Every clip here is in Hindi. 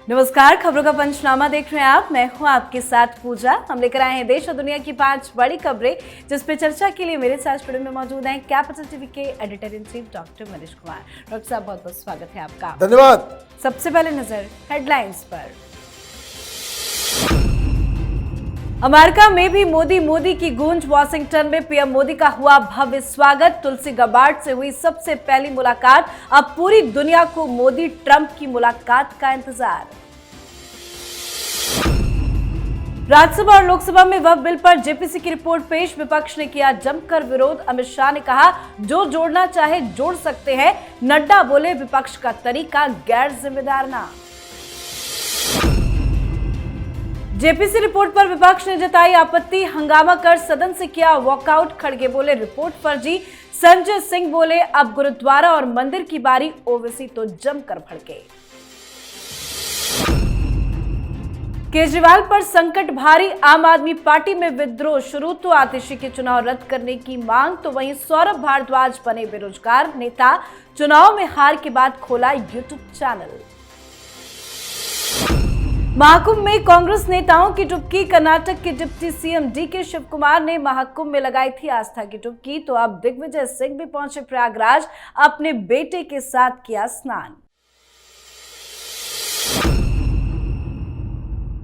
नमस्कार, खबरों का पंचनामा देख रहे हैं आप। मैं हूं आपके साथ पूजा। हम लेकर आए हैं देश और दुनिया की 5 बड़ी खबरें, जिस पे चर्चा के लिए मेरे साथ स्टूडियो में मौजूद हैं कैपिटल टीवी के editor in chief doctor Manish Kumar. Doctor साहब, बहुत बहुत स्वागत है आपका। धन्यवाद। सबसे पहले नजर हेडलाइंस पर। अमेरिका में भी मोदी की गूंज। वॉशिंगटन में पीएम मोदी का हुआ भव्य स्वागत। तुलसी गबार्ड से हुई सबसे पहली मुलाकात। अब पूरी दुनिया को मोदी ट्रंप की मुलाकात का इंतजार। राज्यसभा और लोकसभा में वक्फ बिल पर जेपीसी की रिपोर्ट पेश। विपक्ष ने किया जमकर विरोध। अमित शाह ने कहा, जो जोड़ना चाहे जोड़ सकते हैं। नड्डा बोले, विपक्ष का तरीका गैर जिम्मेदार ना। जेपीसी रिपोर्ट पर विपक्ष ने जताई आपत्ति। हंगामा कर सदन से किया वॉकआउट। खड़गे बोले, रिपोर्ट फर्जी। संजय सिंह बोले, अब गुरुद्वारा और मंदिर की बारी। ओवैसी तो जमकर भड़के। केजरीवाल पर संकट भारी। आम आदमी पार्टी में विद्रोह शुरू। तो आतिशी के चुनाव रद्द करने की मांग। तो वहीं सौरभ भारद्वाज बने बेरोजगार नेता। चुनाव में हार के बाद खोला यूट्यूब चैनल। महाकुंभ में कांग्रेस नेताओं की डुबकी। कर्नाटक के deputy CM DK Shivakumar ने महाकुंभ में लगाई थी आस्था की डुबकी। तो अब दिग्विजय सिंह भी पहुंचे प्रयागराज। अपने बेटे के साथ किया स्नान।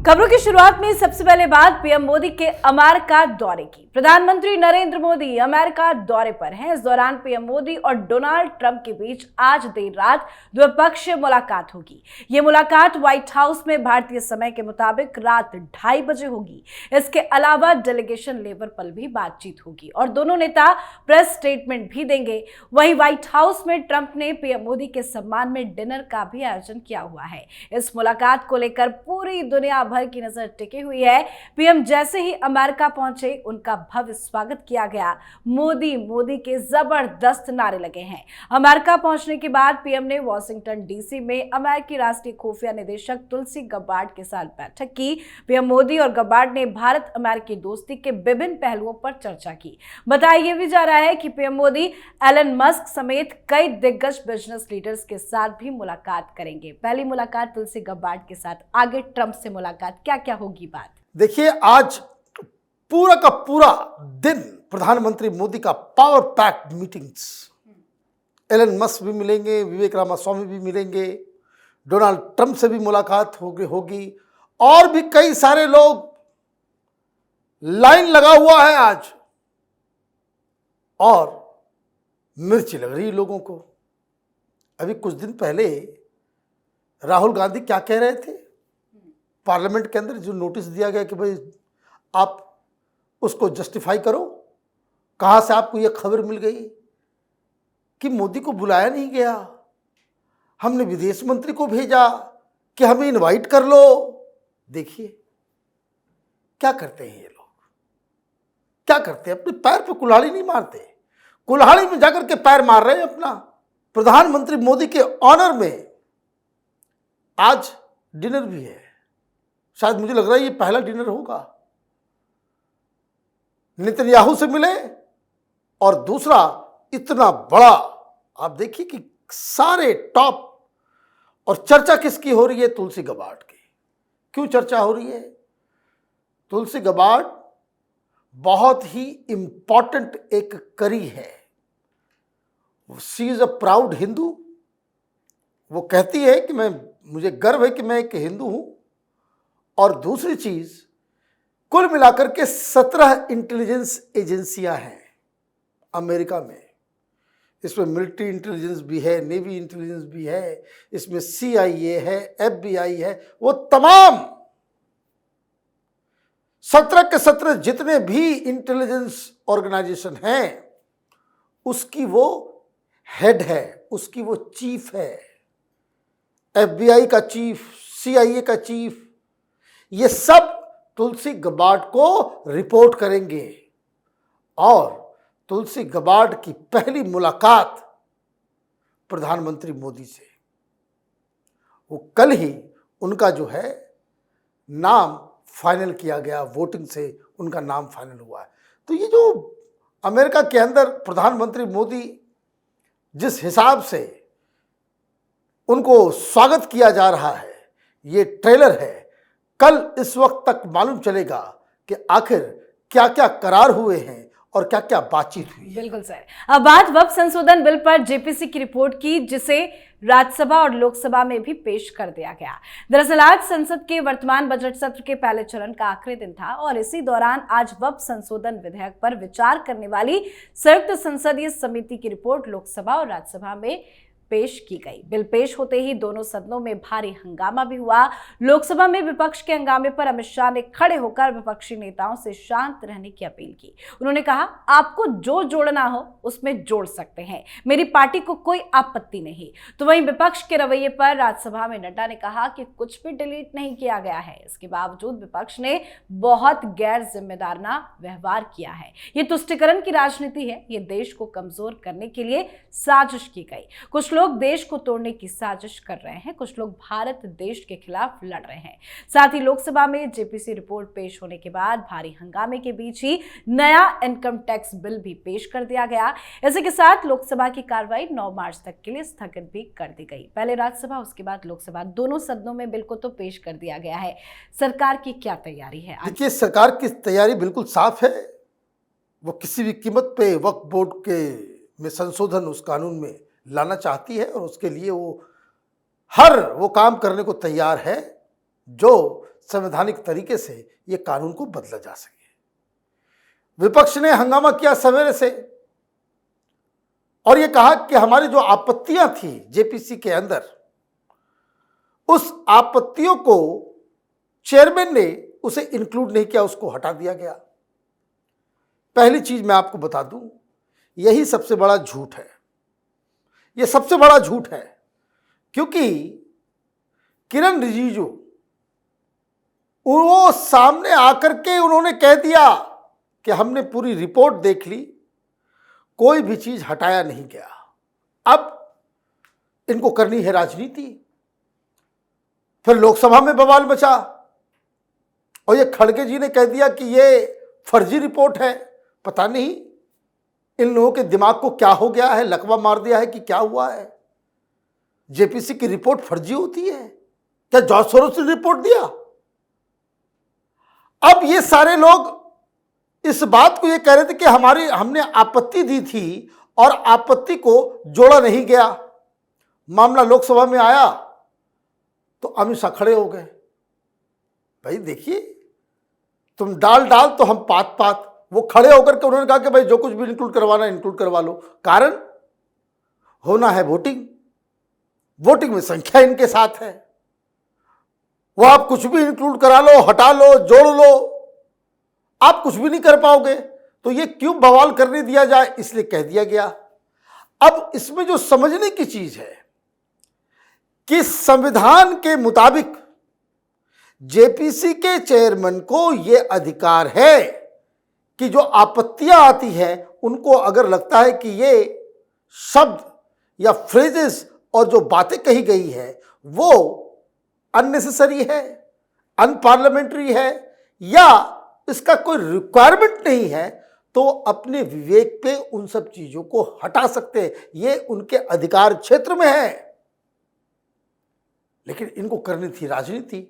खबरों की शुरुआत में सबसे पहले बात पीएम मोदी के अमेरिका दौरे की। प्रधानमंत्री नरेंद्र मोदी अमेरिका दौरे पर हैं। इस दौरान पीएम मोदी और डोनाल्ड ट्रंप के बीच आज देर रात द्विपक्षीय मुलाकात होगी। ये मुलाकात व्हाइट हाउस में भारतीय समय के मुताबिक रात 2:30 बजे होगी। इसके अलावा डेलीगेशन लेवल पर भी बातचीत होगी और दोनों नेता प्रेस स्टेटमेंट भी देंगे। वहीं व्हाइट हाउस में ट्रंप ने पीएम मोदी के सम्मान में डिनर का भी आयोजन किया हुआ है। इस मुलाकात को लेकर पूरी दुनिया भर की नजर टिकी हुई है। पीएम जैसे ही अमेरिका पहुंचे, उनका भव्य स्वागत किया गया। मोदी के जबरदस्त नारे लगे हैं। अमेरिका पहुंचने के बाद पीएम ने वॉशिंगटन डीसी में अमेरिकी राष्ट्रीय खुफिया निदेशक तुलसी गबार्ड के साथ बैठक की। पीएम मोदी और गबार्ड ने भारत अमेरिकी दोस्ती के विभिन्न पहलुओं पर चर्चा की। बताया यह भी जा रहा है कि पीएम मोदी एलन मस्क समेत कई दिग्गज बिजनेस लीडर्स के साथ भी मुलाकात करेंगे। पहली मुलाकात तुलसी गबार्ड के साथ, आगे ट्रंप से मुलाकात। क्या क्या होगी बात? देखिए, आज पूरा का पूरा दिन प्रधानमंत्री मोदी का power packed meetings. Elon Musk भी मिलेंगे, विवेक रामास्वामी भी मिलेंगे, डोनाल्ड ट्रंप से भी मुलाकात होगी और भी कई सारे लोग। लाइन लगा हुआ है आज और मिर्ची लग रही लोगों को। अभी कुछ दिन पहले राहुल गांधी क्या कह रहे थे पार्लियामेंट के अंदर, जो नोटिस दिया गया कि भाई आप उसको जस्टिफाई करो, कहां से आपको यह खबर मिल गई कि मोदी को बुलाया नहीं गया। हमने विदेश मंत्री को भेजा कि हमें इनवाइट कर लो। देखिए क्या करते हैं ये लोग, क्या करते हैं। अपने पैर पे कुल्हाड़ी नहीं मारते, कुल्हाड़ी में जाकर के पैर मार रहे हैं अपना। प्रधानमंत्री मोदी के ऑनर में आज डिनर भी है। शायद मुझे लग रहा है ये पहला डिनर होगा। नेतन्याहू से मिले और दूसरा इतना बड़ा, आप देखिए कि सारे टॉप। और चर्चा किसकी हो रही है? तुलसी गबार्ड की। क्यों चर्चा हो रही है? तुलसी गबार्ड बहुत ही इंपॉर्टेंट एक कड़ी है। She is a proud Hindu. वो कहती है कि मुझे गर्व है कि मैं एक हिंदू हूं। और दूसरी चीज, कुल मिलाकर के 17 इंटेलिजेंस एजेंसियां हैं अमेरिका में। इसमें मिलिट्री इंटेलिजेंस भी है, नेवी इंटेलिजेंस भी है, इसमें CIA है, FBI है। वो तमाम 17 के 17 जितने भी इंटेलिजेंस ऑर्गेनाइजेशन हैं, उसकी वो हेड है, उसकी वो चीफ है। FBI का चीफ, CIA का चीफ, ये सब तुलसी गबार्ड को रिपोर्ट करेंगे। और तुलसी गबार्ड की पहली मुलाकात प्रधानमंत्री मोदी से, वो कल ही उनका जो है नाम फाइनल किया गया, वोटिंग से उनका नाम फाइनल हुआ है। तो ये जो अमेरिका के अंदर प्रधानमंत्री मोदी जिस हिसाब से उनको स्वागत किया जा रहा है, ये ट्रेलर है। कल इस वक्त तक मालूम चलेगा कि आखिर क्या क्या करार हुए हैं और क्या क्या बातचीत हुई। बिल्कुल सर। अब बात वक्फ संशोधन बिल पर जेपीसी की रिपोर्ट की, जिसे राज्यसभा और लोकसभा में भी पेश कर दिया गया। दरअसल आज संसद के वर्तमान बजट सत्र के पहले चरण का आखिरी दिन था और इसी दौरान आज वक्फ संशोधन विधेयक पर विचार करने वाली संयुक्त संसदीय समिति की रिपोर्ट लोकसभा और राज्यसभा में पेश की गई। बिल पेश होते ही दोनों सदनों में भारी हंगामा भी हुआ। लोकसभा में विपक्ष के हंगामे पर अमित शाह ने खड़े होकर विपक्षी नेताओं से शांत रहने की अपील की। उन्होंने कहा, आपको जो जोड़ना हो उसमें जोड़ सकते हैं, मेरी पार्टी को कोई आपत्ति नहीं। तो वहीं विपक्ष के रवैये पर राज्यसभा में नड्डा ने कहा कि कुछ भी डिलीट नहीं किया गया है। इसके बावजूद विपक्ष ने बहुत गैर जिम्मेदाराना व्यवहार किया है। ये तुष्टीकरण की राजनीति है, ये देश को कमजोर करने के लिए साजिश की गई। कुछ लोग देश को तोड़ने की साजिश कर रहे हैं, कुछ लोग भारत देश के खिलाफ लड़ रहे हैं। साथ ही लोकसभा में जेपीसी रिपोर्ट पेश होने के बाद भारी हंगामे के बीच ही नया इनकम टैक्स बिल भी पेश कर दिया गया। इसी के साथ लोकसभा की कार्रवाई 9 मार्च तक के लिए स्थगित भी कर दी गई। पहले राज्यसभा, उसके बाद लोकसभा, दोनों सदनों में बिल को तो पेश कर दिया गया है। सरकार की क्या तैयारी है? देखिए, सरकार की तैयारी बिल्कुल साफ है। वो किसी भी कीमत पे वक्फ बोर्ड के में संशोधन उस कानून में लाना चाहती है और उसके लिए वो काम करने को तैयार है जो संवैधानिक तरीके से ये कानून को बदला जा सके। विपक्ष ने हंगामा किया सवेरे से और ये कहा कि हमारी जो आपत्तियां थी जेपीसी के अंदर, उस आपत्तियों को चेयरमैन ने उसे इंक्लूड नहीं किया, उसको हटा दिया गया। पहली चीज मैं आपको बता दूं, यही सबसे बड़ा झूठ है। ये सबसे बड़ा झूठ है क्योंकि किरण रिजिजू वो सामने आकर के उन्होंने कह दिया कि हमने पूरी रिपोर्ट देख ली, कोई भी चीज हटाया नहीं गया। अब इनको करनी है राजनीति। फिर लोकसभा में बवाल मचा और ये खड़गे जी ने कह दिया कि ये फर्जी रिपोर्ट है। पता नहीं इन लोगों के दिमाग को क्या हो गया है, लकवा मार दिया है कि क्या हुआ है। जेपीसी की रिपोर्ट फर्जी होती है क्या? जॉर्ज सोरोस ने रिपोर्ट दिया। अब ये सारे लोग इस बात को ये कह रहे थे कि हमने आपत्ति दी थी और आपत्ति को जोड़ा नहीं गया। मामला लोकसभा में आया तो अमित शाह खड़े हो गए। भाई देखिए, तुम डाल तो हम पात। वो खड़े होकर के उन्होंने कहा कि भाई जो कुछ भी इंक्लूड करवाना इंक्लूड करवा लो। कारण होना है वोटिंग में संख्या इनके साथ है। वो आप कुछ भी इंक्लूड करा लो, हटा लो, जोड़ लो, आप कुछ भी नहीं कर पाओगे। तो ये क्यों बवाल करने दिया जाए, इसलिए कह दिया गया। अब इसमें जो समझने की चीज है कि संविधान के मुताबिक जेपीसी के चेयरमैन को यह अधिकार है कि जो आपत्तियां आती हैं उनको अगर लगता है कि ये शब्द या फ्रेजेस और जो बातें कही गई है वो अननेसेसरी है, अनपार्लियामेंट्री है या इसका कोई रिक्वायरमेंट नहीं है, तो अपने विवेक पे उन सब चीजों को हटा सकते हैं। ये उनके अधिकार क्षेत्र में है। लेकिन इनको करनी थी राजनीति,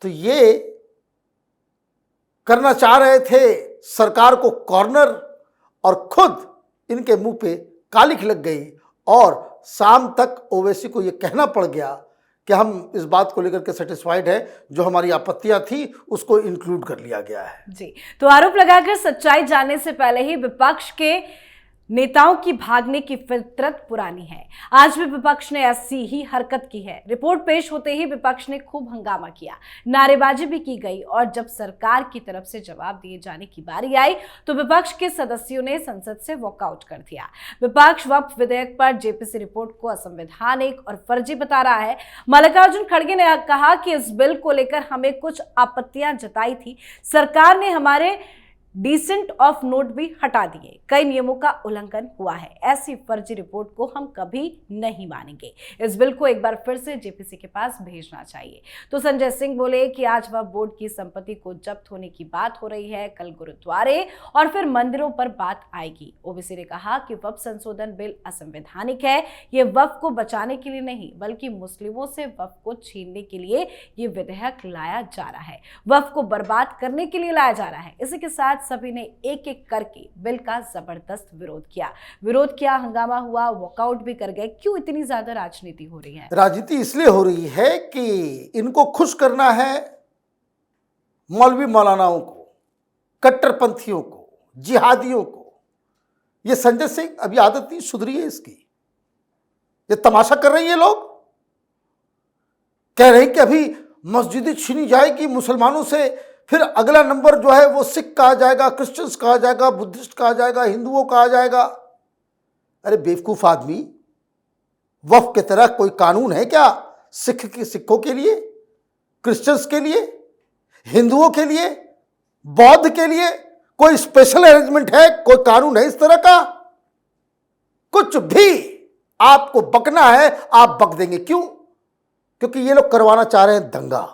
तो ये करना चाह रहे थे सरकार को कॉर्नर और खुद इनके मुंह पे कालिख लग गई और शाम तक ओवैसी को यह कहना पड़ गया कि हम इस बात को लेकर के सेटिस्फाइड है, जो हमारी आपत्तियां थी उसको इंक्लूड कर लिया गया है। जी, तो आरोप लगाकर सच्चाई जानने से पहले ही विपक्ष के नेताओं की भागने की फितरत पुरानी है। आज भी विपक्ष ने ऐसी ही हरकत की है। रिपोर्ट पेश होते ही विपक्ष ने खूब हंगामा किया, नारेबाजी भी की गई और जब सरकार की तरफ से जवाब दिए जाने की बारी आई तो विपक्ष के सदस्यों ने संसद से वॉकआउट कर दिया। विपक्ष वक्फ विधेयक पर जेपीसी रिपोर्ट को असंवैधानिक और फर्जी बता रहा है। मल्लिकार्जुन खड़गे ने कहा कि इस बिल को लेकर हमें कुछ आपत्तियां जताई थी, सरकार ने हमारे डिसेंट ऑफ नोट भी हटा दिए, कई नियमों का उल्लंघन हुआ है। ऐसी फर्जी रिपोर्ट को हम कभी नहीं मानेंगे। इस बिल को एक बार फिर से जेपीसी के पास भेजना चाहिए। तो संजय सिंह बोले कि आज वक्फ बोर्ड की संपत्ति को जब्त होने की बात हो रही है, कल गुरुद्वारे और फिर मंदिरों पर बात आएगी। ओबीसी ने कहा कि वक्फ संशोधन बिल असंवैधानिक है। ये वक्फ को बचाने के लिए नहीं बल्कि मुस्लिमों से वक्फ को छीनने के लिए ये विधेयक लाया जा रहा है, वक्फ को बर्बाद करने के लिए लाया जा रहा है। इसी के साथ सभी ने एक एक करके बिल का जबरदस्त विरोध किया, हंगामा हुआ, वॉकआउट भी कर गए। क्यों इतनी ज्यादा राजनीति हो रही है? राजनीति इसलिए हो रही है कि इनको खुश करना है मौलवी मौलानाओं को, कट्टरपंथियों को, जिहादियों को। ये संजय सिंह अभी आदत नहीं सुधरी है इसकी। ये तमाशा कर रही है, लोग कह रहे हैं कि अभी मस्जिदें छीनी जाएगी मुसलमानों से, फिर अगला नंबर जो है वो सिख कहा जाएगा, क्रिश्चियंस कहा जाएगा, बुद्धिस्ट कहा जाएगा, हिंदुओं कहा जाएगा। अरे बेवकूफ आदमी, वक्फ की तरह कोई कानून है क्या सिखों के लिए, क्रिश्चियंस के लिए, हिंदुओं के लिए, बौद्ध के लिए? कोई स्पेशल अरेंजमेंट है, कोई कानून है इस तरह का? कुछ भी आपको बकना है आप बक देंगे। क्यों? क्योंकि ये लोग करवाना चाह रहे हैं दंगा।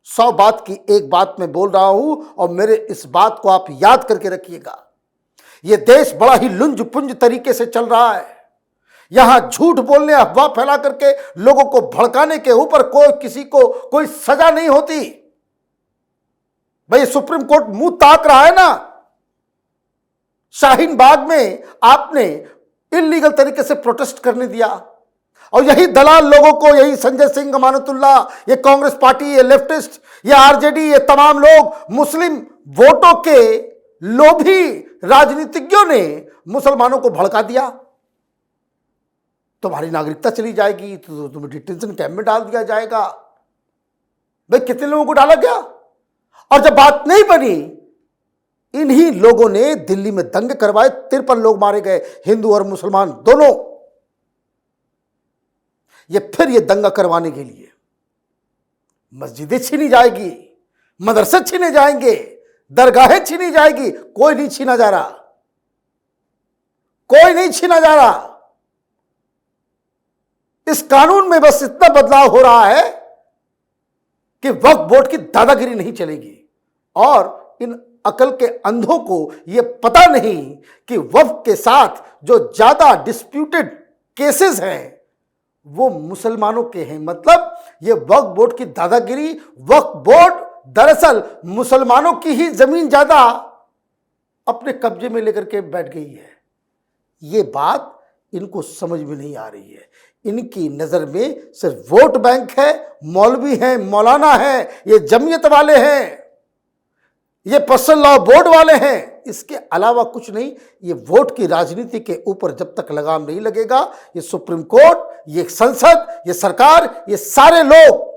100 बात की एक बात मैं बोल रहा हूं और मेरे इस बात को आप याद करके रखिएगा। यह देश बड़ा ही लुंज पुंज तरीके से चल रहा है। यहां झूठ बोलने, अफवाह फैला करके लोगों को भड़काने के ऊपर किसी को कोई सजा नहीं होती। भाई सुप्रीम कोर्ट मुंह ताक रहा है ना। शाहीन बाग में आपने इलीगल तरीके से प्रोटेस्ट करने दिया और यही दलाल लोगों को, यही संजय सिंह, अमानतुल्लाह, ये कांग्रेस पार्टी, ये लेफ्टिस्ट, ये आरजेडी, ये तमाम लोग मुस्लिम वोटों के लोभी राजनीतिज्ञों ने मुसलमानों को भड़का दिया। तुम्हारी नागरिकता चली जाएगी, तो तुम्हें डिटेंशन कैंप में डाल दिया जाएगा। भाई कितने लोगों को डाला गया? और जब बात नहीं बनी, इन्हीं लोगों ने दिल्ली में दंगे करवाए, 53 लोग मारे गए, हिंदू और मुसलमान दोनों। ये दंगा करवाने के लिए मस्जिदें छीनी जाएगी, मदरसे छीने जाएंगे, दरगाहें छीनी जाएगी। कोई नहीं छीना जा रहा, कोई नहीं छीना जा रहा। इस कानून में बस इतना बदलाव हो रहा है कि वक्फ बोर्ड की दादागिरी नहीं चलेगी। और इन अकल के अंधों को यह पता नहीं कि वक्फ के साथ जो ज्यादा डिस्प्यूटेड केसेस हैं वो मुसलमानों के हैं। मतलब ये वक्फ बोर्ड की दादागिरी, वक्फ बोर्ड दरअसल मुसलमानों की ही जमीन ज्यादा अपने कब्जे में लेकर के बैठ गई है। ये बात इनको समझ में नहीं आ रही है। इनकी नजर में सिर्फ वोट बैंक है, मौलवी हैं, मौलाना है, ये जमीयत वाले हैं, ये पर्सनल लॉ बोर्ड वाले हैं। इसके अलावा कुछ नहीं। ये वोट की राजनीति के ऊपर जब तक लगाम नहीं लगेगा, ये सुप्रीम कोर्ट, ये संसद, ये सरकार, ये सारे लोग,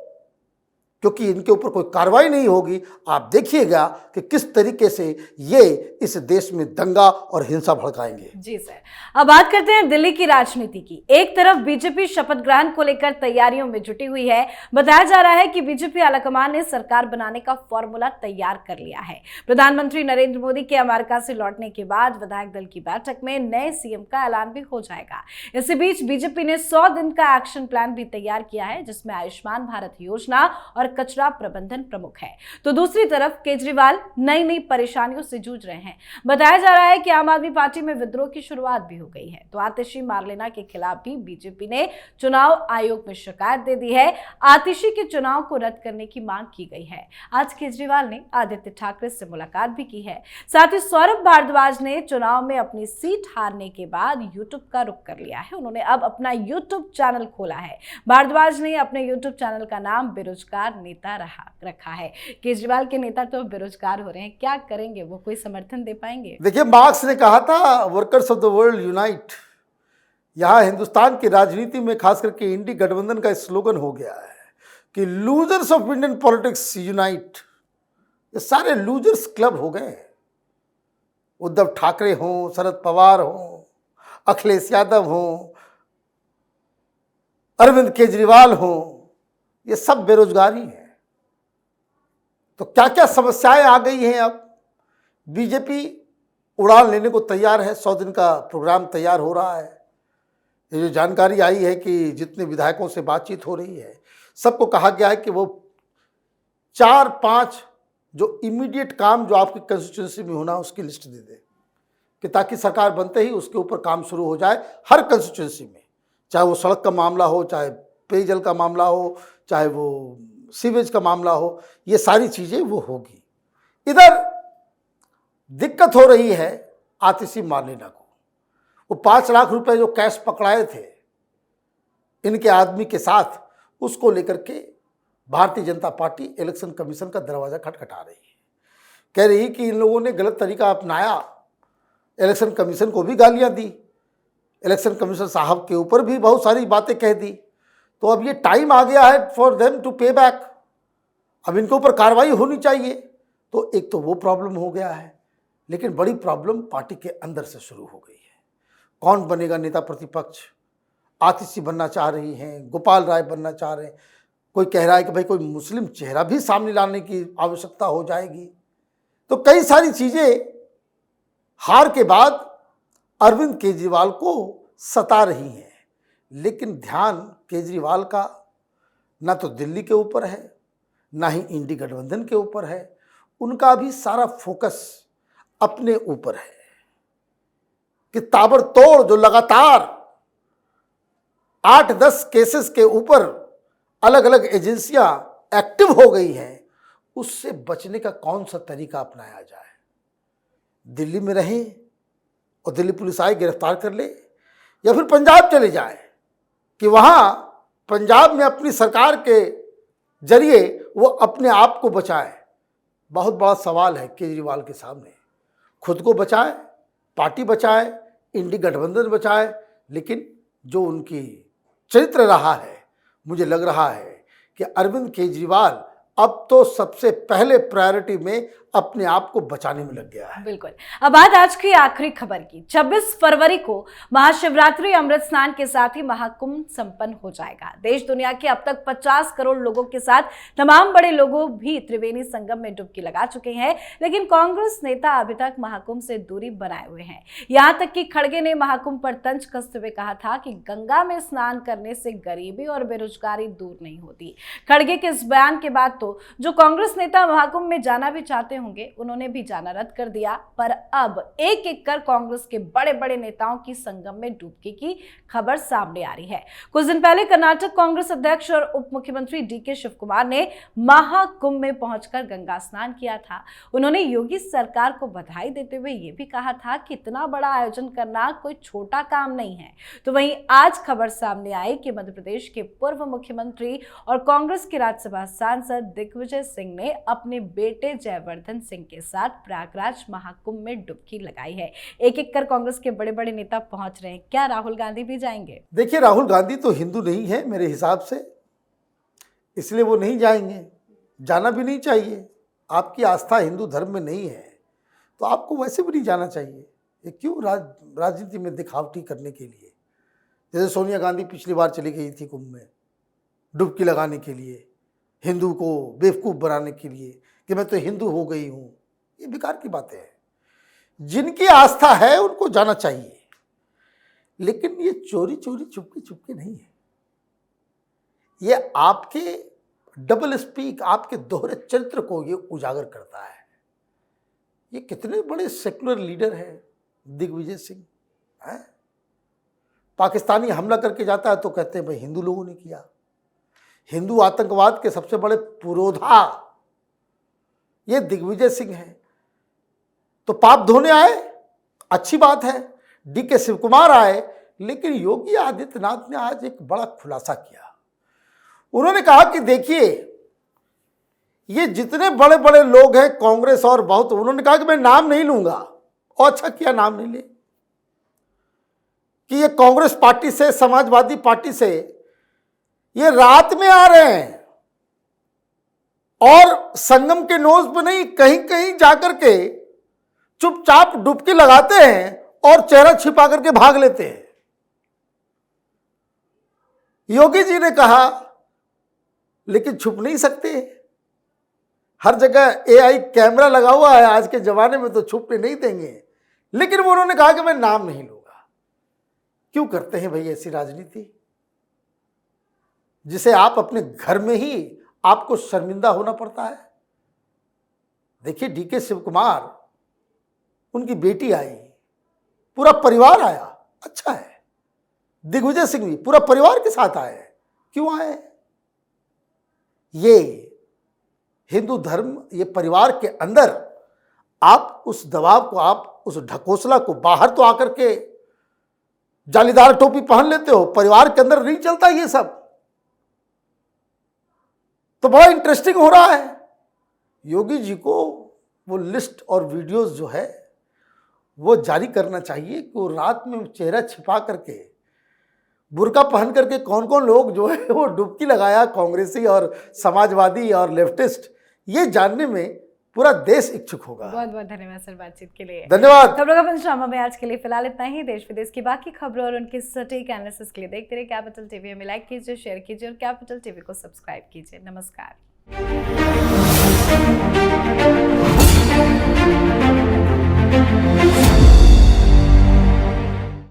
क्योंकि इनके ऊपर कोई कार्रवाई नहीं होगी, आप देखिएगा कि किस तरीके से ये इस देश में दंगा और हिंसा भड़काएंगे। जी सर, अब बात करते हैं दिल्ली की राजनीति की। एक तरफ बीजेपी शपथ ग्रहण को लेकर तैयारियों में जुटी हुई है। बताया जा रहा है कि बीजेपी आलाकमान ने सरकार बनाने का फॉर्मूला तैयार कर लिया है। प्रधानमंत्री नरेंद्र मोदी के अमेरिका से लौटने के बाद विधायक दल की बैठक में नए सीएम का ऐलान भी हो जाएगा। इसी बीच बीजेपी ने 100 दिन का एक्शन प्लान भी तैयार किया है, जिसमें आयुष्मान भारत योजना और कचरा प्रबंधन प्रमुख है। तो दूसरी तरफ केजरीवाल नई नई परेशानियों से जूझ रहे हैं। बताया जा रहा है कि आम आदमी पार्टी में विद्रोह की शुरुआत भी हो गई है। तो आतिशी मारलेना के खिलाफ भी बीजेपी ने चुनाव आयोग में शिकायत दे दी है। आतिशी के चुनाव को रद्द करने की मांग की गई है। आज केजरीवाल ने आदित्य ठाकरे से मुलाकात भी की है। साथ ही सौरभ भारद्वाज ने चुनाव में अपनी सीट हारने के बाद यूट्यूब का रुख कर लिया है। उन्होंने अब अपना यूट्यूब चैनल खोला है। भारद्वाज ने अपने यूट्यूब चैनल का नाम बेरोजगार नेता रखा है। केजरीवाल के नेता तो बेरोजगार हो रहे हैं, क्या करेंगे वो? कोई समर्थन दे पाएंगे? देखिए, मार्क्स ने कहा था workers of the world unite. यहां हिंदुस्तान की राजनीति में खास करके इंडी गठबंधन का स्लोगन हो गया है कि losers of Indian politics unite. ये सारे लूजर्स क्लब हो गए। उद्धव ठाकरे हों, शरद पवार हों, अखिलेश यादव हों, अरविंद केजरीवाल हों, ये सब बेरोजगारी है। तो क्या क्या समस्याएं आ गई हैं अब? बीजेपी उड़ान लेने को तैयार है, 100 दिन का प्रोग्राम तैयार हो रहा है। ये जो जानकारी आई है कि जितने विधायकों से बातचीत हो रही है, सबको कहा गया है कि वो 4-5 जो इमीडिएट काम जो आपकी कंस्टिट्यूंसी में होना उसकी लिस्ट दे दे, कि ताकि सरकार बनते ही उसके ऊपर काम शुरू हो जाए हर कंस्टिट्यूंसी में, चाहे वो सड़क का मामला हो, चाहे पेयजल का मामला हो, चाहे वो सीवेज का मामला हो, ये सारी चीज़ें वो होगी। इधर दिक्कत हो रही है आतिशी मार्लेना को। वो 5 लाख रुपए जो कैश पकड़ाए थे इनके आदमी के साथ, उसको लेकर के Bharatiya Janata party election commission का दरवाज़ा खटखटा रही है। कह रही कि इन लोगों ने गलत तरीका अपनाया, इलेक्शन कमीशन को भी गालियां दी, इलेक्शन कमीशन साहब के ऊपर भी बहुत सारी बातें कह दी। तो अब ये टाइम आ गया है फॉर देम टू पे बैक, अब इनके ऊपर कार्रवाई होनी चाहिए। तो एक तो वो प्रॉब्लम हो गया है, लेकिन बड़ी प्रॉब्लम पार्टी के अंदर से शुरू हो गई है। कौन बनेगा नेता प्रतिपक्ष? आतिशी बनना चाह रही हैं, गोपाल राय बनना चाह रहे हैं, कोई कह रहा है कि भाई कोई मुस्लिम चेहरा भी सामने लाने की आवश्यकता हो जाएगी। तो कई सारी चीज़ें हार के बाद अरविंद केजरीवाल को सता रही हैं। लेकिन ध्यान केजरीवाल का ना तो दिल्ली के ऊपर है, ना ही इंडी गठबंधन के ऊपर है, उनका भी सारा फोकस अपने ऊपर है कि ताबड़तोड़ जो लगातार 8-10 केसेस के ऊपर अलग अलग एजेंसियां एक्टिव हो गई हैं, उससे बचने का कौन सा तरीका अपनाया जाए। दिल्ली में रहें और दिल्ली पुलिस आए गिरफ्तार कर ले, या फिर पंजाब चले जाए कि वहां पंजाब में अपनी सरकार के जरिए वो अपने आप को बचाए। बहुत बड़ा सवाल है केजरीवाल के सामने। खुद को बचाए, पार्टी बचाए, इंडी गठबंधन बचाए, लेकिन जो उनकी चरित्र रहा है, मुझे लग रहा है कि अरविंद केजरीवाल अब तो सबसे पहले प्रायोरिटी में अपने आप को बचाने में लग गया है। बिल्कुल। अब बात आज की आखिरी खबर की। 26 फरवरी को महाशिवरात्रि अमृत स्नान के साथ ही महाकुंभ संपन्न हो जाएगा। देश दुनिया के अब तक 50 करोड़ लोगों के साथ तमाम बड़े लोगों भी त्रिवेणी संगम में डुबकी लगा चुके हैं, लेकिन कांग्रेस नेता अभी तक महाकुंभ से दूरी बनाए हुए हैं। यहां तक कि खड़गे ने महाकुंभ पर तंज कसते हुए कहा था कि गंगा में स्नान करने से गरीबी और बेरोजगारी दूर नहीं होती। खड़गे के इस बयान के बाद तो जो कांग्रेस नेता महाकुंभ में जाना भी चाहते होंगे, उन्होंने भी जाना रद्द कर दिया। पर अब एक एक कर कांग्रेस के बड़े बड़े नेताओं की संगम में डुबकी की खबर सामने आ रही है। कुछ दिन पहले कर्नाटक कांग्रेस अध्यक्ष और उप मुख्यमंत्री डीके शिव कुमार ने महाकुंभ में पहुंचकर गंगा स्नान किया था। उन्होंने योगी सरकार को बधाई देते हुए यह भी कहा था कि इतना बड़ा आयोजन करना कोई छोटा काम नहीं है। तो वहीं आज खबर सामने आई कि मध्य प्रदेश के पूर्व मुख्यमंत्री और कांग्रेस के राज्यसभा सांसद दिग्विजय सिंह ने अपने बेटे जयवर्धन सिंह के साथ प्रयागराज महाकुंभ में डुबकी लगाई है। एक एक कर कांग्रेस के बड़े बड़े नेता पहुंच रहे हैं। क्या राहुल गांधी भी जाएंगे? देखिए, राहुल गांधी तो हिंदू नहीं है मेरे हिसाब से, इसलिए वो नहीं जाएंगे, जाना भी नहीं चाहिए। आपकी आस्था हिंदू धर्म में नहीं है तो आपको वैसे भी नहीं जाना चाहिए। ये क्यों राजनीति में दिखावटी करने के लिए? जैसे सोनिया गांधी पिछली बार चली गई थी कुंभ में डुबकी लगाने के लिए, हिंदू को बेवकूफ़ बनाने के लिए कि मैं तो हिंदू हो गई हूँ। ये बेकार की बातें हैं। जिनकी आस्था है उनको जाना चाहिए, लेकिन ये चोरी चोरी चुपके चुपके नहीं है। ये आपके डबल स्पीक, आपके दोहरे चरित्र को ये उजागर करता है। ये कितने बड़े सेक्युलर लीडर हैं दिग्विजय सिंह, हैं? पाकिस्तानी हमला करके जाता है तो कहते हैं भाई हिंदू लोगों ने किया। हिंदू आतंकवाद के सबसे बड़े पुरोधा ये दिग्विजय सिंह हैं। तो पाप धोने आए, अच्छी बात है। डीके शिव कुमार आए, लेकिन योगी आदित्यनाथ ने आज एक बड़ा खुलासा किया। उन्होंने कहा कि देखिए, ये जितने बड़े बड़े लोग हैं कांग्रेस और बहुत, उन्होंने कहा कि मैं नाम नहीं लूंगा, और अच्छा किया नाम नहीं ले, कि ये कांग्रेस पार्टी से, समाजवादी पार्टी से ये रात में आ रहे हैं और संगम के नोज पे नहीं, कहीं कहीं जाकर के चुपचाप डुबकी लगाते हैं और चेहरा छिपा करके भाग लेते हैं। योगी जी ने कहा लेकिन छुप नहीं सकते, हर जगह एआई कैमरा लगा हुआ है, आज के जमाने में तो छुपने नहीं देंगे। लेकिन वो उन्होंने कहा कि मैं नाम नहीं लूंगा। क्यों करते हैं भाई ऐसी राजनीति, जिसे आप अपने घर में ही आपको शर्मिंदा होना पड़ता है। देखिए डीके शिव कुमार, उनकी बेटी आई, पूरा परिवार आया, अच्छा है। दिग्विजय सिंह भी पूरा परिवार के साथ आए। क्यों आए? ये हिंदू धर्म, ये परिवार के अंदर आप उस दबाव को, आप उस ढकोसला को बाहर तो आकर के जालीदार टोपी पहन लेते हो, परिवार के अंदर नहीं चलता ये सब। तो बड़ा इंटरेस्टिंग हो रहा है। योगी जी को वो लिस्ट और वीडियोस जो है वो जारी करना चाहिए कि वो रात में चेहरा छिपा करके, बुर्का पहन करके कौन कौन लोग जो है वो डुबकी लगाया, कांग्रेसी और समाजवादी और लेफ्टिस्ट, ये जानने में पूरा देश इच्छुक होगा। बहुत बहुत धन्यवाद सर बातचीत के लिए। धन्यवाद। खबरों का पंचनामा में आज के लिए फिलहाल इतना ही। देश विदेश की बाकी खबरों और उनकी सटीक एनालिसिस के लिए देखते रहिए कैपिटल टीवी। हमें लाइक कीजिए, शेयर कीजिए और कैपिटल टीवी को सब्सक्राइब कीजिए। नमस्कार।